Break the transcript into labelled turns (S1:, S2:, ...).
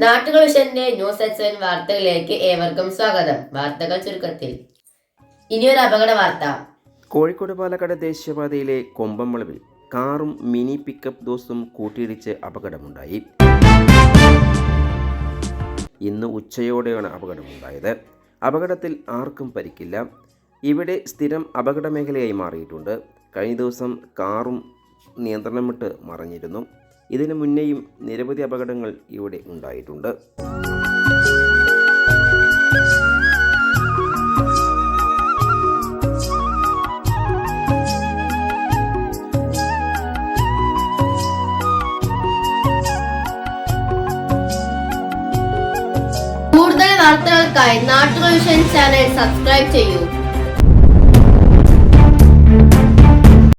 S1: നാട്ടുകൾ വിഷന്റെ news എക്സൻ വാർത്തകളിലേക്ക് ഏവർക്കും സ്വാഗതം. വാർത്തകൾ ചുരുക്കത്തിൽ. ഇനിയൊരു അപകട വാർത്ത.
S2: കോഴിക്കോട് പാലക്കാട് ദേശീയപാതയിലെ കൊമ്പംവളവിൽ കാറും മിനി പിക്കപ്പ് ദോസും കൂട്ടിയിടിച്ച് അപകടമുണ്ടായി. ഇന്ന് ഉച്ചയോടെയാണ് അപകടമുണ്ടായത്. അപകടത്തിൽ ആർക്കും പരിക്കില്ല. ഇവിടെ സ്ഥിരം അപകട മേഖലയായി മാറിയിട്ടുണ്ട്. കഴിഞ്ഞ ദിവസം കാറും നിയന്ത്രണം വിട്ട് മറിഞ്ഞിരുന്നു. ഇതിനു മുന്നേയും നിരവധി അപകടങ്ങൾ ഇവിടെ ഉണ്ടായിട്ടുണ്ട്.
S1: കൂടുതൽ വാർത്തകൾക്കായി നാട്ടുകൾ വിഷൻ ചാനൽ സബ്സ്ക്രൈബ് ചെയ്യൂ.